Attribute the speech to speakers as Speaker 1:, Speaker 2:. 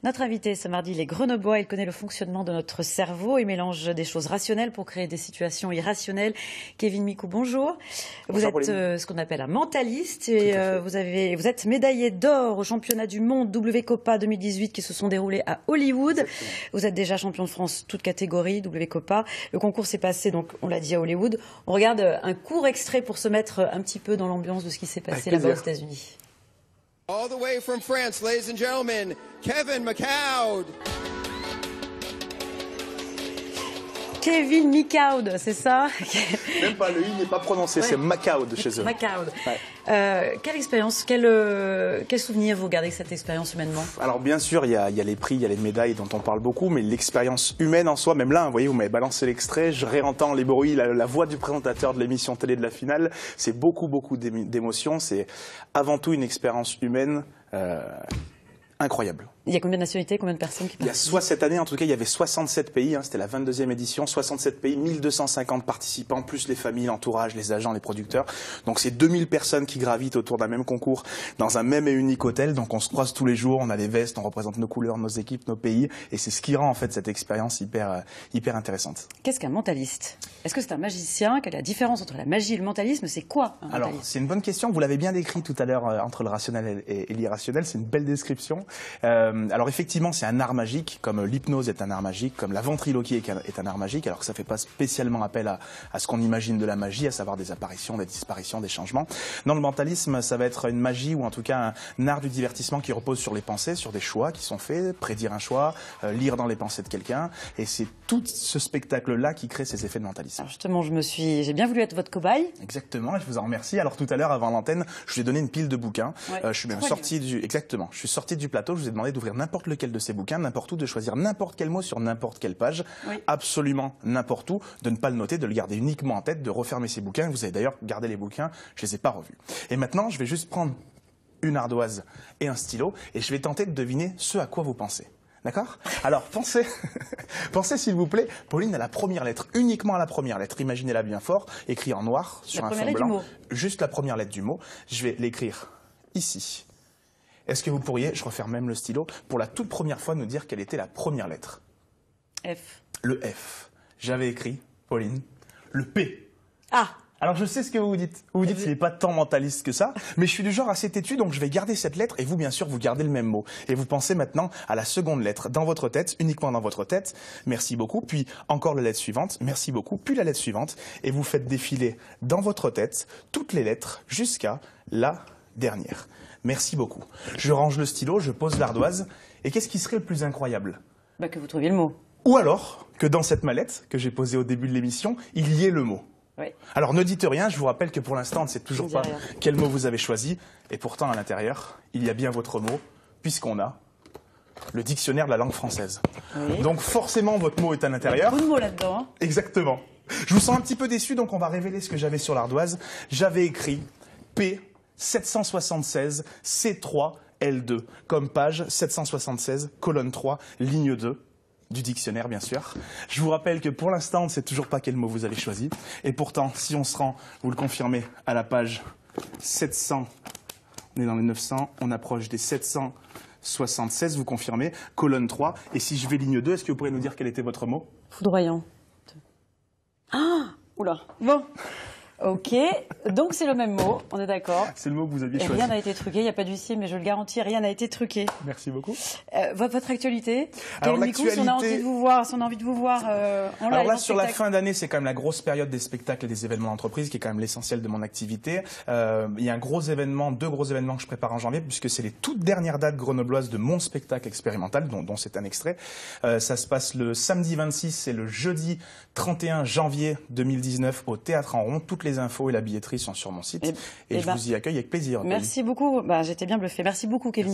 Speaker 1: Notre invité ce mardi, il est grenoblois, il connaît le fonctionnement de notre cerveau, il mélange des choses rationnelles pour créer des situations irrationnelles. Kevin Micou, bonjour. Vous êtes ce qu'on appelle un mentaliste et vous êtes médaillé d'or au championnat du monde WCOPA 2018 qui se sont déroulés à Hollywood.
Speaker 2: Exactement.
Speaker 1: Vous êtes déjà champion de France toute catégorie WCOPA. Le concours s'est passé, donc on l'a dit, à Hollywood. On regarde un court extrait pour se mettre un petit peu dans l'ambiance de ce qui s'est passé là-bas aux États-Unis.
Speaker 3: All the way from France, ladies and gentlemen, Kevin McLeod.
Speaker 1: Kevin McLeod, c'est ça?
Speaker 2: Même pas, le i n'est pas prononcé, c'est McLeod chez eux.
Speaker 1: McLeod.
Speaker 2: Ouais.
Speaker 1: Quelle expérience, quel souvenir vous gardez de cette expérience humainement?
Speaker 2: Alors bien sûr, il y a les prix, il y a les médailles dont on parle beaucoup, mais l'expérience humaine en soi, même là, vous voyez, vous m'avez balancé l'extrait, je réentends les bruits, la voix du présentateur de l'émission télé de la finale, c'est beaucoup d'émotions, c'est avant tout une expérience humaine incroyable.
Speaker 1: Il y a combien de nationalités, combien de personnes qui participent?
Speaker 2: Cette année, en tout cas, il y avait 67 pays, c'était la 22e édition, 67 pays, 1250 participants, plus les familles, l'entourage, les agents, les producteurs. Donc c'est 2000 personnes qui gravitent autour d'un même concours, dans un même et unique hôtel. Donc on se croise tous les jours, on a les vestes, on représente nos couleurs, nos équipes, nos pays. Et c'est ce qui rend en fait cette expérience hyper intéressante.
Speaker 1: Qu'est-ce qu'un mentaliste? Est-ce que c'est un magicien? Quelle est la différence entre la magie et le mentalisme? C'est quoi un mentaliste?
Speaker 2: Alors, c'est une bonne question. Vous l'avez bien décrit tout à l'heure entre le rationnel et l'irrationnel. C'est une belle description. Alors effectivement, c'est un art magique, comme l'hypnose est un art magique, comme la ventriloquie est un art magique, alors que ça ne fait pas spécialement appel à ce qu'on imagine de la magie, à savoir des apparitions, des disparitions, des changements. Dans le mentalisme, ça va être une magie ou en tout cas un art du divertissement qui repose sur les pensées, sur des choix qui sont faits, prédire un choix, lire dans les pensées de quelqu'un. Et c'est tout ce spectacle-là qui crée ces effets de mentalisme.
Speaker 1: Alors justement, j'ai bien voulu être votre cobaye.
Speaker 2: Exactement, et je vous en remercie. Alors tout à l'heure, avant l'antenne, je vous ai donné une pile de bouquins. Ouais, je suis même sorti je suis sorti du plateau, je vous ai demandé d'ouvrir n'importe lequel de ces bouquins, n'importe où, de choisir n'importe quel mot sur n'importe quelle page, absolument n'importe où, de ne pas le noter, de le garder uniquement en tête, de refermer ces bouquins. Vous avez d'ailleurs gardé les bouquins, je les ai pas revus. Et maintenant, je vais juste prendre une ardoise et un stylo, et je vais tenter de deviner ce à quoi vous pensez. D'accord? Alors, pensez s'il vous plaît, Pauline, à la première lettre, uniquement à la première lettre. Imaginez-la bien fort, écrit en noir sur un fond blanc. Juste la première lettre du mot. Je vais l'écrire ici. Est-ce que vous pourriez, je referme même le stylo, pour la toute première fois nous dire quelle était la première lettre?
Speaker 1: F.
Speaker 2: Le F. J'avais écrit, Pauline, le P.
Speaker 1: Ah!
Speaker 2: Alors je sais ce que vous vous dites. Vous vous dites qu'il n'est pas tant mentaliste que ça, mais je suis du genre assez têtu, donc je vais garder cette lettre et vous, bien sûr, vous gardez le même mot. Et vous pensez maintenant à la seconde lettre dans votre tête, uniquement dans votre tête. Merci beaucoup. Puis encore la lettre suivante. Merci beaucoup. Puis la lettre suivante. Et vous faites défiler dans votre tête toutes les lettres jusqu'à la dernière. Merci beaucoup. Je range le stylo, je pose l'ardoise. Et qu'est-ce qui serait le plus incroyable?
Speaker 1: Que vous trouviez le mot.
Speaker 2: Ou alors que dans cette mallette que j'ai posée au début de l'émission, il y ait le mot.
Speaker 1: Oui.
Speaker 2: Alors ne dites rien, je vous rappelle que pour l'instant on ne sait toujours pas quel mot vous avez choisi. Et pourtant à l'intérieur, il y a bien votre mot, puisqu'on a le dictionnaire de la langue française. Oui. Donc forcément votre mot est à l'intérieur.
Speaker 1: Beaucoup de mots là-dedans. Hein.
Speaker 2: Exactement. Je vous sens un petit peu déçu, donc on va révéler ce que j'avais sur l'ardoise. J'avais écrit P 776 C3 L2, comme page 776, colonne 3, ligne 2. Du dictionnaire, bien sûr. Je vous rappelle que pour l'instant, on ne sait toujours pas quel mot vous avez choisi. Et pourtant, si on se rend, vous le confirmez, à la page 700, on est dans les 900, on approche des 776, vous confirmez, colonne 3. Et si je vais ligne 2, est-ce que vous pourrez nous dire quel était votre mot?
Speaker 1: Foudroyant. Ah! Oula. Bon. Ok, donc c'est le même mot, on est d'accord.
Speaker 2: C'est le mot que vous aviez choisi.
Speaker 1: Rien n'a été truqué, il n'y a pas d'huissier, mais je le garantis, rien n'a été truqué.
Speaker 2: Merci beaucoup.
Speaker 1: Votre actualité?
Speaker 2: Alors l'actualité,
Speaker 1: si on a envie de vous voir, en live.
Speaker 2: Alors là, sur la fin d'année, c'est quand même la grosse période des spectacles et des événements d'entreprise, qui est quand même l'essentiel de mon activité. Il y a deux gros événements que je prépare en janvier, puisque c'est les toutes dernières dates grenobloises de mon spectacle expérimental, dont c'est un extrait. Ça se passe le samedi 26 et le jeudi 31 janvier 2019 au Théâtre en Rond. Toutes les infos et la billetterie sont sur mon site. Et je vous y accueille avec plaisir.
Speaker 1: Merci beaucoup. J'étais bien bluffée. Merci beaucoup, Kevin.